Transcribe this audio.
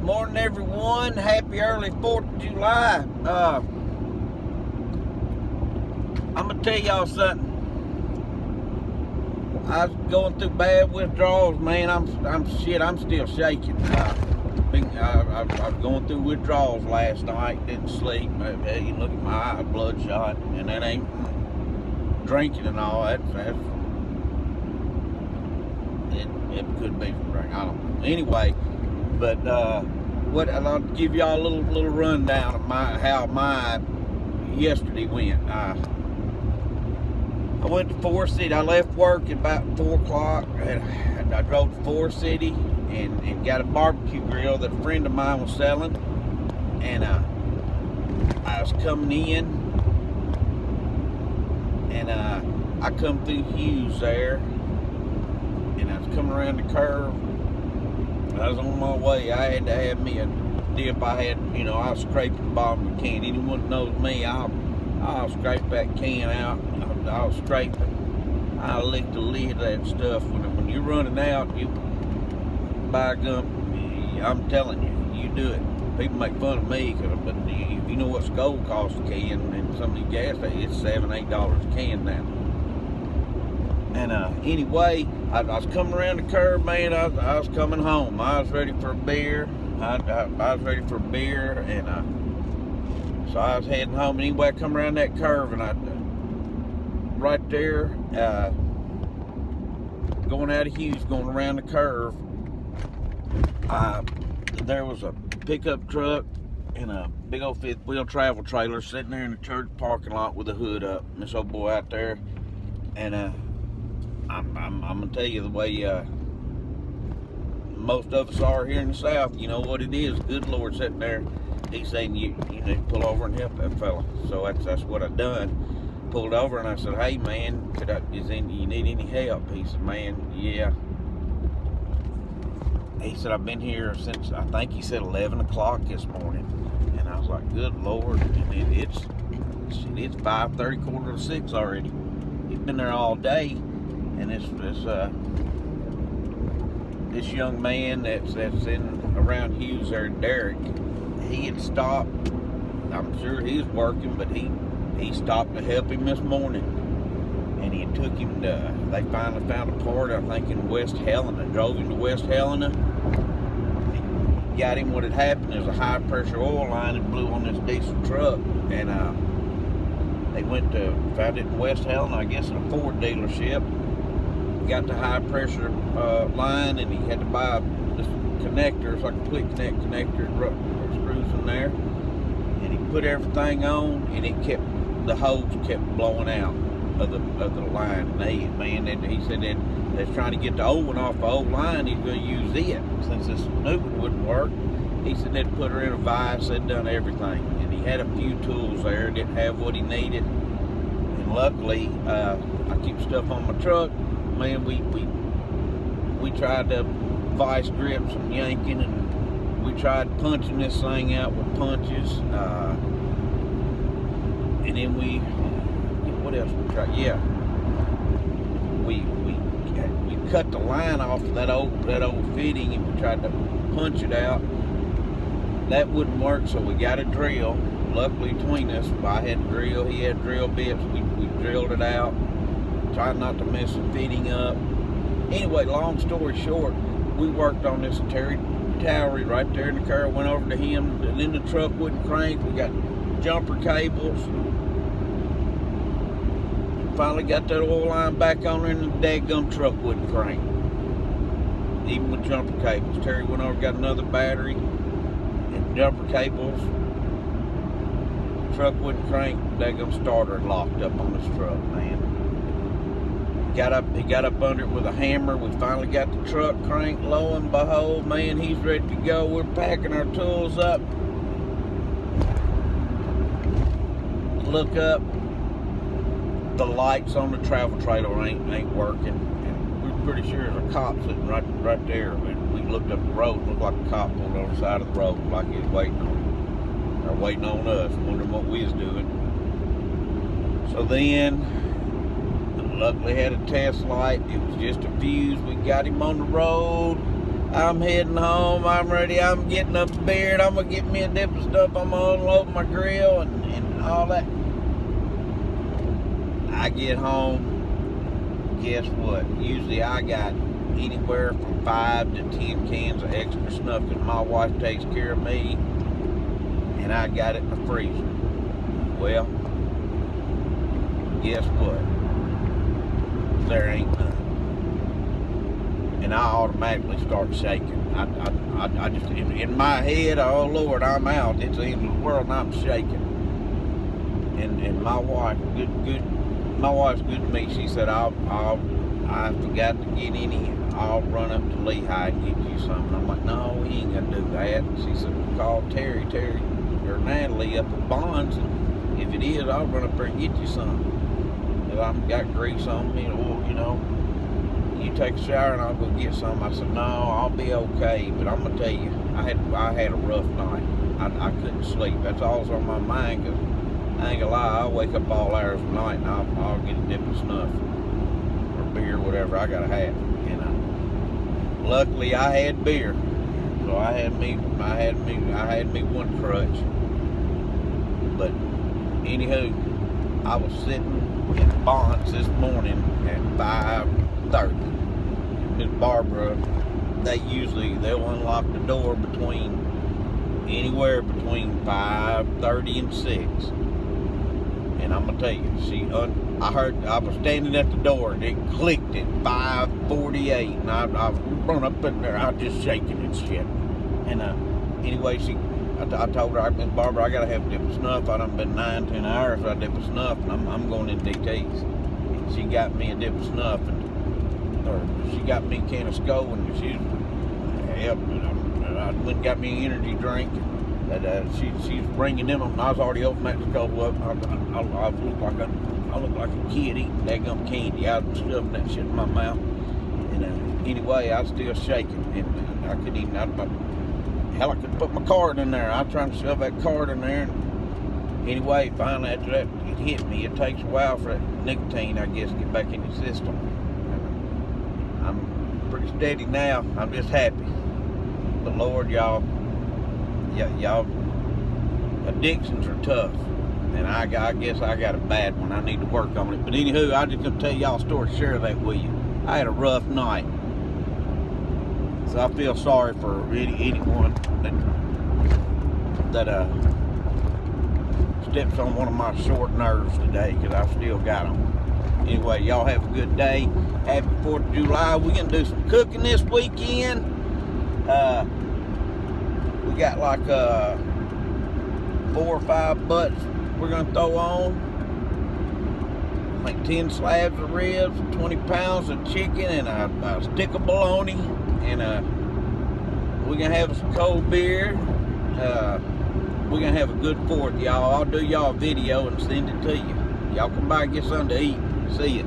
Morning, everyone. Happy early 4th of July. I'm going to tell y'all something. I was going through bad withdrawals, man. I'm still shaking. I was going through withdrawals last night. Didn't sleep. You look at my eye, bloodshot. And that ain't drinking and all. It could be from drink. I don't know. Anyway, but I'll give y'all a little rundown of how my yesterday went. I went to Forest City. I left work at about 4 o'clock, and I drove to Forest City and got a barbecue grill that a friend of mine was selling. And I was coming in, and I come through Hughes there, and I was coming around the curve. I was on my way. I had to have me a dip. I was scraping the bottom of the can. Anyone that knows me, I'll scrape that can out. I'll scrape it. I'll lick the lid of that stuff. When you're running out, you buy gum. I'm telling you, you do it. People make fun of me, but if you know what Skoal costs a can, and some of these gas stations, it's $7, $8 a can now. And anyway, I was coming around the curve, man. I was coming home. I was ready for a beer. I was ready for a beer, and so I was heading home. Anyway, I come around that curve, and right there, going out of Hughes, going around the curve, there was a pickup truck and a big old fifth wheel travel trailer sitting there in the church parking lot with the hood up. And this old boy out there, and I'm gonna tell you the way most of us are here in the South. You know what it is. Good Lord, sitting there. He's saying you need to pull over and help that fella. So that's what I done. Pulled over and I said, "Hey man, you need any help?" He said, "Man, yeah." He said, "I've been here since," I think he said 11 o'clock this morning. And I was like, "Good Lord." And it's 5:30, 5:45 already. He's been there all day. And this young man that's in around Hughes there, Derek, he had stopped. I'm sure he's working, but he stopped to help him this morning. And he took him to, they finally found a part, I think, in West Helena. Drove him to West Helena. Got him. What had happened is a high pressure oil line that blew on this diesel truck. And they found it in West Helena, I guess, at a Ford dealership. Got the high pressure line, and he had to buy this connector. It's like a quick connect connector, screws in there, and he put everything on, and the hose kept blowing out of the line. And he said that they're trying to get the old one off the old line. He's going to use it since this new one wouldn't work. He said they'd put her in a vise. They'd done everything, and he had a few tools there. Didn't have what he needed, and luckily I keep stuff on my truck. Man, we tried to vice grip some yanking, and we tried punching this thing out with punches, and then what else we tried? Yeah, we cut the line off of that old fitting, and we tried to punch it out. That wouldn't work, so we got a drill. Luckily, between us, I had a drill, he had drill bits. We drilled it out. Tried not to mess the fitting up. Anyway, long story short, we worked on this Terry Towery right there in the car. Went over to him, and then the truck wouldn't crank. We got jumper cables. Finally got that oil line back on there, and the daggum truck wouldn't crank. Even with jumper cables. Terry went over, got another battery and jumper cables. The truck wouldn't crank. The daggum starter had locked up on this truck, man. He got up under it with a hammer. We finally got the truck cranked. Lo and behold, man, he's ready to go. We're packing our tools up. Look up. The lights on the travel trailer ain't working. And we're pretty sure there's a cop sitting right there. And we looked up the road. Looked like a cop pulled on the side of the road, like he was waiting on him. Or waiting on us, wondering what we was doing. So then, luckily had a test light. It was just a fuse. We got him on the road. I'm heading home. I'm ready. I'm getting a beard. I'm gonna get me a dip of stuff. I'm gonna unload my grill and all that. I get home. Guess what? Usually I got anywhere from 5 to 10 cans of extra snuff because my wife takes care of me, and I got it in the freezer. Well, guess what? There ain't none. And I automatically start shaking. I just, in my head, oh Lord, I'm out. It's the end of the world and I'm shaking. And my wife, my wife's good to me. She said, I forgot to get any. I'll run up to Lehigh and get you something. I'm like, no, we ain't gonna do that. She said, call Terry or Natalie up at Bonds, and if it is, I'll run up there and get you some. If I've got grease on me, or you take a shower and I'll go get some. I said, no, I'll be okay. But I'm gonna tell you, I had a rough night. I couldn't sleep. That's all that's on my mind. Cause I ain't gonna lie, I'll wake up all hours of the night and I'll get a dip of snuff or beer, whatever I gotta have. Luckily I had beer, so I had me one crutch. But anywho, I was sitting in Bonds this morning at 5:30. Miss Barbara, they'll unlock the door anywhere between 5:30 and 6. And I'm gonna tell you, I was standing at the door and it clicked at 5:48, and I run up in there, I was just shaking and shit. And anyway, I told her, Miss Barbara, I gotta have a dip of snuff. I done been 9-10 hours without a dip of snuff, and I'm going in DT's. She got me a dip of snuff, or she got me a can of Skol, and I went and got me an energy drink. She's bringing them. I was already opening that Skol up. I look like a kid eating that gum candy. I was stuffing that shit in my mouth. And anyway, I was still shaking, and I couldn't even. Hell, I could put my card in there. I was trying to shove that card in there. And anyway, finally after that, it hit me. It takes a while for that nicotine, I guess, to get back in your system. And I'm pretty steady now. I'm just happy. But Lord, y'all, addictions are tough. And I guess I got a bad one. I need to work on it. But anywho, I just gonna tell y'all a story, share that with you. I had a rough night. So I feel sorry for anyone that steps on one of my short nerves today, because I still got them. Anyway, y'all have a good day. Happy 4th of July. We're going to do some cooking this weekend. We got like 4 or 5 butts we're going to throw on. Like 10 slabs of ribs, 20 pounds of chicken, and a stick of bologna. And we're going to have some cold beer. We're going to have a good 4th, y'all. I'll do y'all a video and send it to you. Y'all come by and get something to eat. See ya.